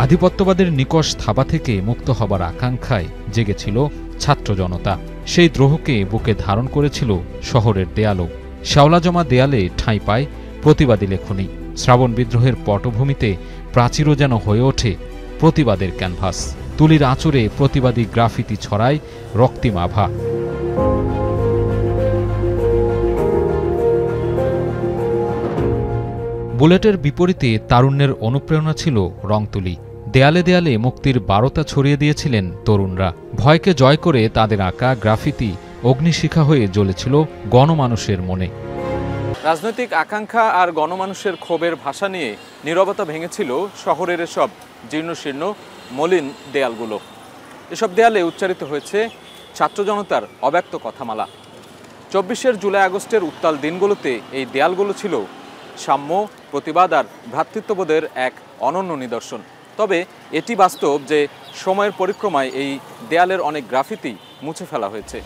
আধিপত্যবাদের নিকষ থাবা থেকে মুক্ত হবার আকাঙ্ক্ষায় জেগেছিল ছাত্র জনতা। সেই দ্রোহকে বুকে ধারণ করেছিল শহরের দেয়ালও। শ্যাওলাজমা দেয়ালে ঠাঁই পায় প্রতিবাদী লেখনী। শ্রাবণ বিদ্রোহের পটভূমিতে প্রাচীরও যেন হয়ে ওঠে প্রতিবাদের ক্যানভাস। তুলির আঁচড়ে প্রতিবাদী গ্রাফিতি ছড়ায় রক্তিম আভা। বুলেটের বিপরীতে তারুণ্যের অনুপ্রেরণা ছিল রংতুলি। দেয়ালে দেয়ালে মুক্তির বারতা ছড়িয়ে দিয়েছিলেন তরুণরা। ভয়কে জয় করে তাদের আঁকা গ্রাফিতি অগ্নিশিখা হয়ে জ্বলেছিল গণমানুষের মনে। রাজনৈতিক আকাঙ্ক্ষা আর গণমানুষের ক্ষোভের ভাষা নিয়ে নীরবতা ভেঙেছিল শহরের এসব জীর্ণশীর্ণ মলিন দেয়ালগুলো। এসব দেয়ালে উচ্চারিত হয়েছে ছাত্র জনতার অব্যক্ত কথামালা। 24 জুলাই আগস্টের উত্তাল দিনগুলোতে এই দেয়ালগুলো ছিল সাম্য, প্রতিবাদ আর ভ্রাতৃত্ববোধের এক অনন্য নিদর্শন। তবে এটি বাস্তব যে সময়ের পরিক্রমায় এই দেয়ালের অনেক গ্রাফিতি মুছে ফেলা হয়েছে।